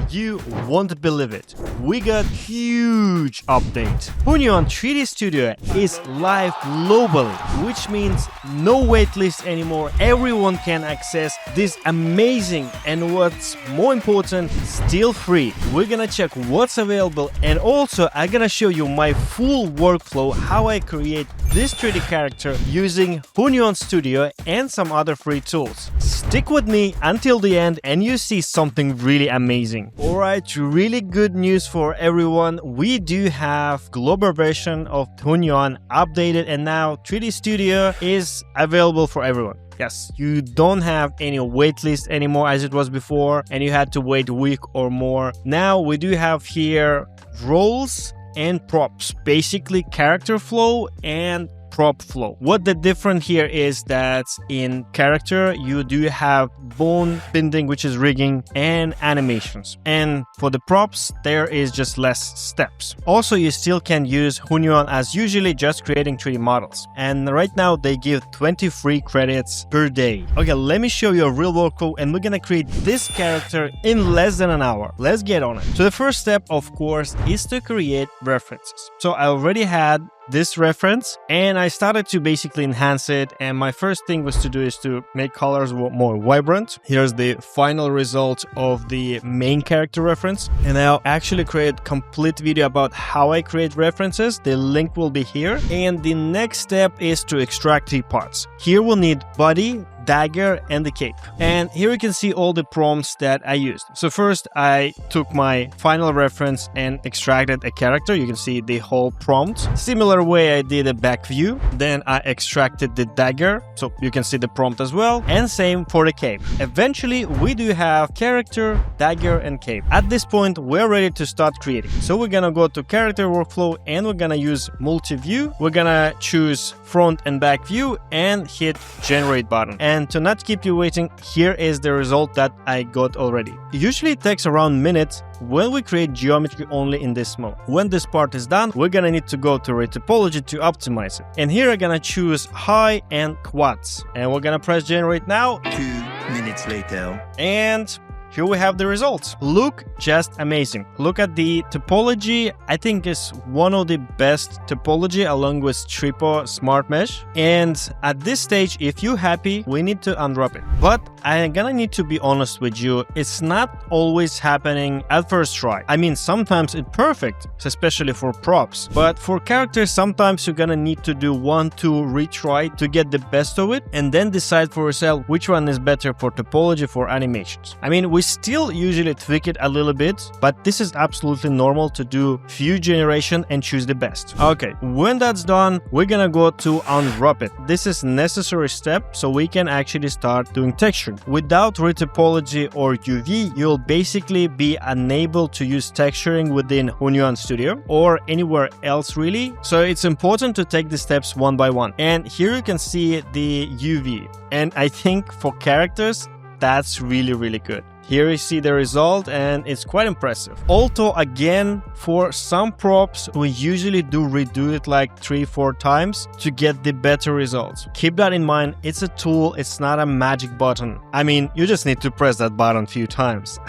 You won't believe it. We got huge update. Hunyuan 3D Studio is live globally, which means no waitlist anymore. Everyone can access this amazing and what's more important, still free. We're gonna check what's available, and also I'm gonna show you my full workflow, how I create this 3D character using Hunyuan Studio and some other free tools. Stick with me until the end and you see something really amazing. Alright, really good news for everyone. We do have global version of Hunyuan updated, and now 3D Studio is available for everyone. Yes, you don't have any waitlist anymore as it was before, and you had to wait a week or more. Now we do have here roles and props, basically character flow and prop flow. What the difference here is that in character you do have bone bending, which is rigging, and animations, and for the props there is just less steps. Also, you still can use Hunyuan as usually, just creating 3D models, and right now they give 20 free credits per day. Okay, let me show you a real workflow, and we're gonna create this character in less than an hour. Let's get on it. So the first step, of course, is to create references. So I already had this reference and I started to basically enhance it, and my first thing was to do is to make colors more vibrant. Here's the final result of the main character reference, and I'll actually create complete video about how I create references. The link will be here, and the next step is to extract 3 parts. Here we'll need body, dagger, and the cape, and here you can see all the prompts that I used. So first I took my final reference and extracted a character. You can see the whole prompt. Similar way I did a back view. Then I extracted the dagger, so you can see the prompt as well, and same for the cape. Eventually we do have character, dagger, and cape. At this point we're ready to start creating. So we're gonna go to character workflow and we're gonna use multi-view. We're gonna choose front and back view and hit generate button. And to not keep you waiting, here is the result that I got already. Usually it takes around minutes when we create geometry only in this mode. When this part is done, we're gonna need to go to Retopology to optimize it. And here I'm gonna choose high and quads. And we're gonna press generate now. 2 minutes later. And here we have the results. Look just amazing. Look at the topology. I think it's one of the best topology along with Tripo Smart Mesh. And at this stage, if you're happy, we need to unwrap it. But I'm gonna need to be honest with you, it's not always happening at first try. I mean, sometimes it's perfect, especially for props. But for characters, sometimes you're gonna need to do 1-2 retry to get the best of it, and then decide for yourself which one is better for topology, for animations. I mean, we still usually tweak it a little bit, but this is absolutely normal to do few generation and choose the best. Okay, when that's done, we're gonna go to unwrap it. This is necessary step so we can actually start doing texture. Without Retopology or UV, you'll basically be unable to use texturing within Hunyuan Studio or anywhere else really. So it's important to take the steps one by one. And here you can see the UV. And I think for characters, that's really good. Here you see the result, and it's quite impressive. Although again, for some props, we usually do redo it like 3-4 times to get the better results. Keep that in mind. It's a tool, it's not a magic button. I mean, you just need to press that button a few times.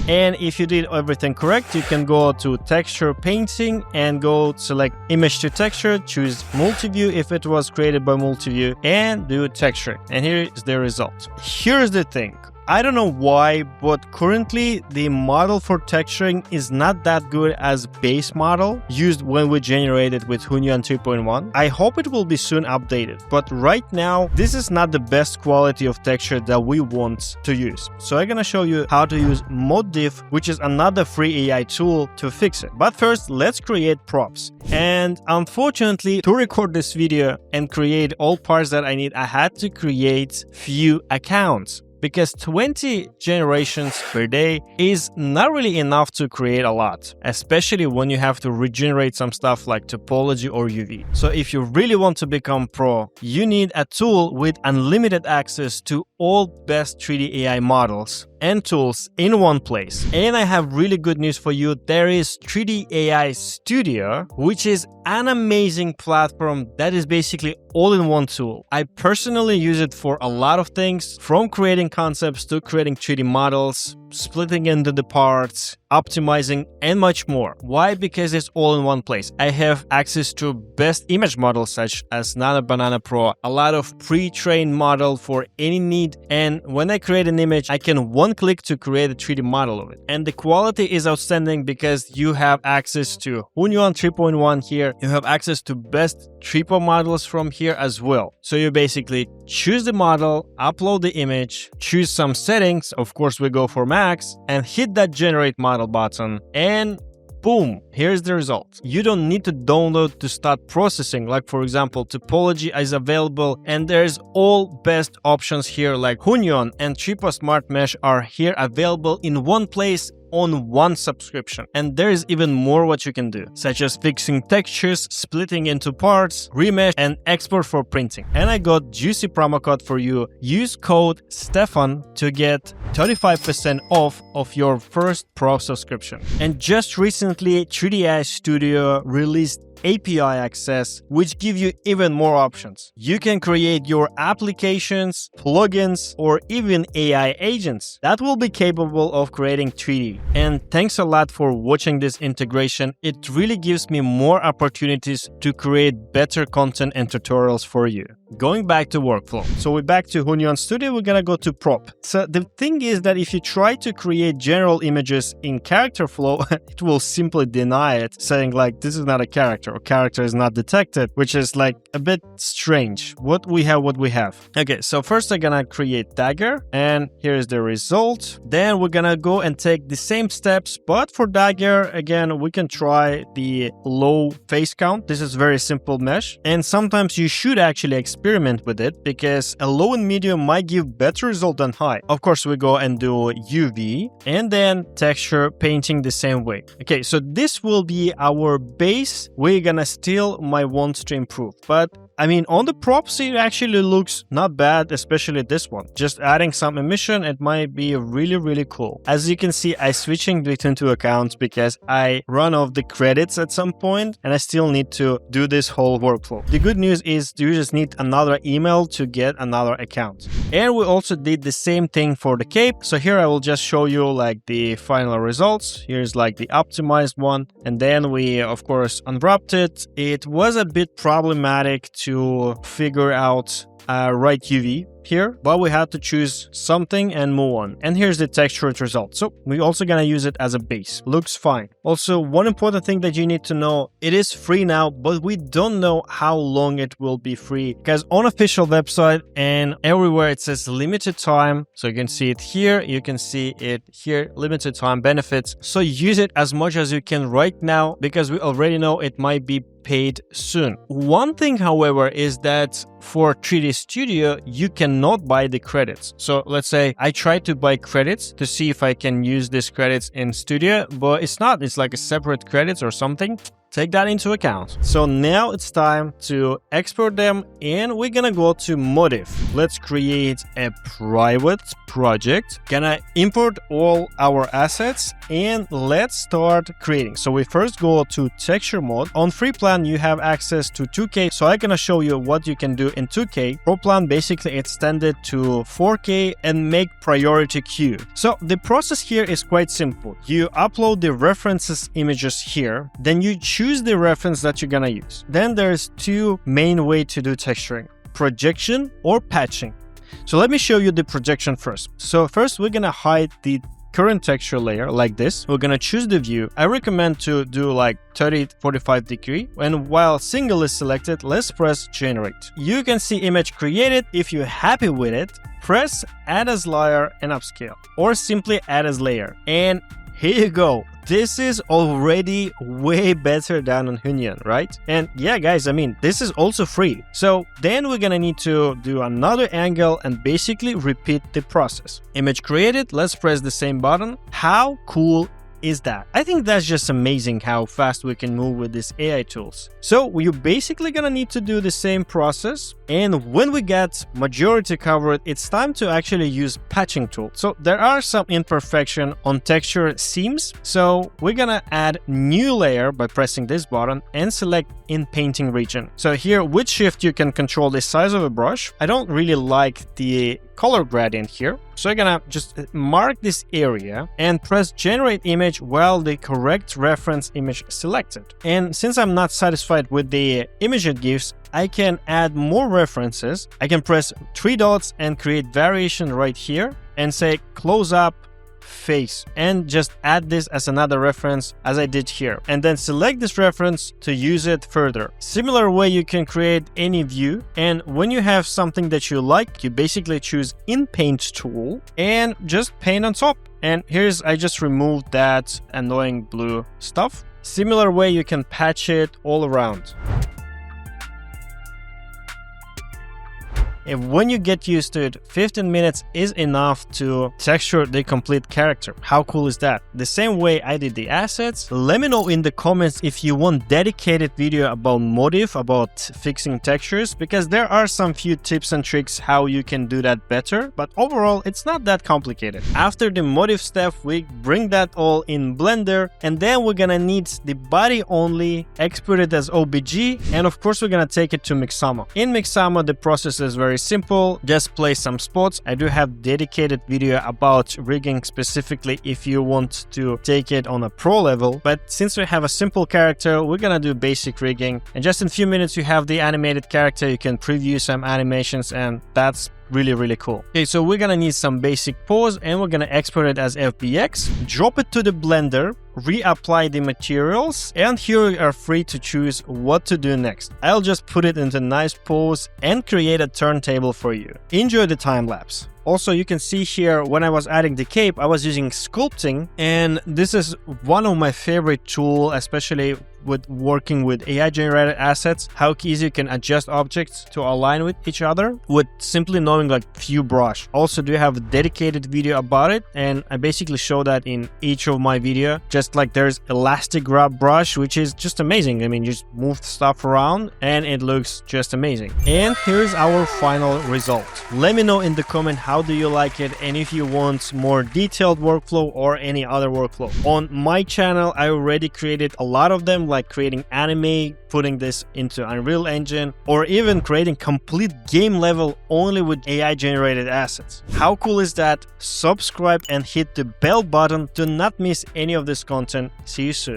And if you did everything correct, you can go to texture painting and go select image to texture, choose multi-view if it was created by multi-view, and do texture. And here is the result. Here's the thing. I don't know why, but currently the model for texturing is not that good as base model used when we generated with Hunyuan 3.1. I hope it will be soon updated, but right now this is not the best quality of texture that we want to use. So I'm gonna show you how to use Motif, which is another free AI tool, to fix it. But first, let's create props. And unfortunately, to record this video and create all parts that I need, I had to create few accounts, because 20 generations per day is not really enough to create a lot, especially when you have to regenerate some stuff like topology or UV. So if you really want to become pro, you need a tool with unlimited access to all best 3D AI models and tools in one place. And I have really good news for you. There is 3D AI Studio, which is an amazing platform that is basically all-in-one tool. I personally use it for a lot of things, from creating concepts to creating 3D models, splitting into the parts, optimizing, and much more. Why? Because it's all in one place. I have access to best image models such as Nano Banana Pro, a lot of pre-trained model for any need, and when I create an image, I can one click to create a 3D model of it. And the quality is outstanding because you have access to Hunyuan 3.1 here, you have access to best tripo models from here as well. So you basically choose the model, upload the image, choose some settings, of course we go for max, and hit that generate model button, and boom, here's the result. You don't need to download to start processing. Like for example, Topology is available and there's all best options here like Hunyuan and Tripo Smart Mesh are here available in one place on one subscription. And there is even more what you can do, such as fixing textures, splitting into parts, remesh, and export for printing. And I got juicy promo code for you. Use code Stefan to get 35% off of your first Pro subscription. And just recently, 3ds Studio released API access, which give you even more options. You can create your applications, plugins, or even AI agents that will be capable of creating 3D. And thanks a lot for watching this integration. It really gives me more opportunities to create better content and tutorials for you. Going back to workflow. So we're back to Hunyuan Studio, we're gonna go to prop. So the thing is that if you try to create general images in character flow, it will simply deny it, saying like this is not a character or character is not detected, which is like a bit strange. What we have. Okay, so first I'm gonna create dagger, and here's the result. Then we're gonna go and take the same steps, but for dagger, again, we can try the low face count. This is very simple mesh, and sometimes you should actually experiment with it because a low and medium might give better result than high. Of course, we go and do UV and then texture painting the same way. Okay, so this will be our base. We're gonna still might want to improve, but I mean, on the props, it actually looks not bad, especially this one. Just adding some emission, it might be really, really cool. As you can see, I'm switching between two accounts because I run off the credits at some point and I still need to do this whole workflow. The good news is you just need another email to get another account. And we also did the same thing for the cape. So here I will just show you like the final results. Here's like the optimized one. And then we, of course, unwrapped it. It was a bit problematic to figure out right UV here, but we had to choose something and move on. And here's the textured result. So we're also gonna use it as a base. Looks fine. Also, one important thing that you need to know, it is free now, but we don't know how long it will be free because on official website and everywhere it says limited time. So you can see it here, you can see it here, limited time benefits. So use it as much as you can right now because we already know it might be paid soon. One thing, however, is that for 3D Studio, you cannot buy the credits. So let's say I try to buy credits to see if I can use these credits in Studio, but it's not. It's like a separate credits or something. Take that into account. So now it's time to export them and we're gonna go to Motif. Let's create a private project. Gonna import all our assets and let's start creating. So we first go to texture mode. On free plan, you have access to 2K. So I'm gonna show you what you can do in 2K. Pro plan basically extended to 4K and make priority queue. So the process here is quite simple. You upload the references images here, then you choose the reference that you're gonna use. Then there's two main ways to do texturing: projection or patching. So let me show you the projection first. So first we're gonna hide the current texture layer like this. We're gonna choose the view. I recommend to do like 30-45 degree, and while single is selected, let's press generate. You can see image created. If you're happy with it, press add as layer and upscale, or simply add as layer. And here you go. This is already way better than on Hunyuan, right? And yeah, guys, I mean, this is also free. So then we're gonna need to do another angle and basically repeat the process. Image created, let's press the same button. How cool is that? I think that's just amazing how fast we can move with these AI tools. So you're basically gonna need to do the same process. And when we get majority covered, it's time to actually use patching tool. So there are some imperfection on texture seams. So we're gonna add new layer by pressing this button and select in painting region. So here with shift, you can control the size of a brush. I don't really like the color gradient here. So I'm gonna just mark this area and press generate image while the correct reference image is selected. And since I'm not satisfied with the image it gives, I can add more references. I can press 3 dots and create variation right here and say close up face and just add this as another reference as I did here, and then select this reference to use it further. Similar way you can create any view, and when you have something that you like, you basically choose in paint tool and just paint on top. And I just removed that annoying blue stuff. Similar way you can patch it all around. And when you get used to it, 15 minutes is enough to texture the complete character. How cool is that? The same way I did the assets. Let me know in the comments if you want dedicated video about Motif, about fixing textures, because there are some few tips and tricks how you can do that better. But overall, it's not that complicated. After the Motif step, we bring that all in Blender, and then we're gonna need the body only, export it as OBJ, and of course we're gonna take it to Mixamo. In Mixamo, the process is very simple. Just place some spots. I do have dedicated video about rigging specifically if you want to take it on a pro level, but since we have a simple character, we're gonna do basic rigging, and just in a few minutes you have the animated character. You can preview some animations, and that's really cool. Okay, so we're gonna need some basic pose, and we're gonna export it as FBX, drop it to the Blender, reapply the materials, and here you are free to choose what to do next. I'll just put it into nice pose and create a turntable for you. Enjoy the time lapse. Also, you can see here when I was adding the cape, I was using sculpting, and this is one of my favorite tools, especially with working with AI generated assets, how easy you can adjust objects to align with each other with simply knowing like few brush. Also do have a dedicated video about it, and I basically show that in each of my video. Just like there's elastic grab brush, which is just amazing. I mean, you just move stuff around and it looks just amazing. And here's our final result. Let me know in the comment how do you like it, and if you want more detailed workflow or any other workflow. On my channel, I already created a lot of them, like creating anime, putting this into Unreal Engine, or even creating complete game level only with AI generated assets. How cool is that? Subscribe and hit the bell button to not miss any of this content. See you soon.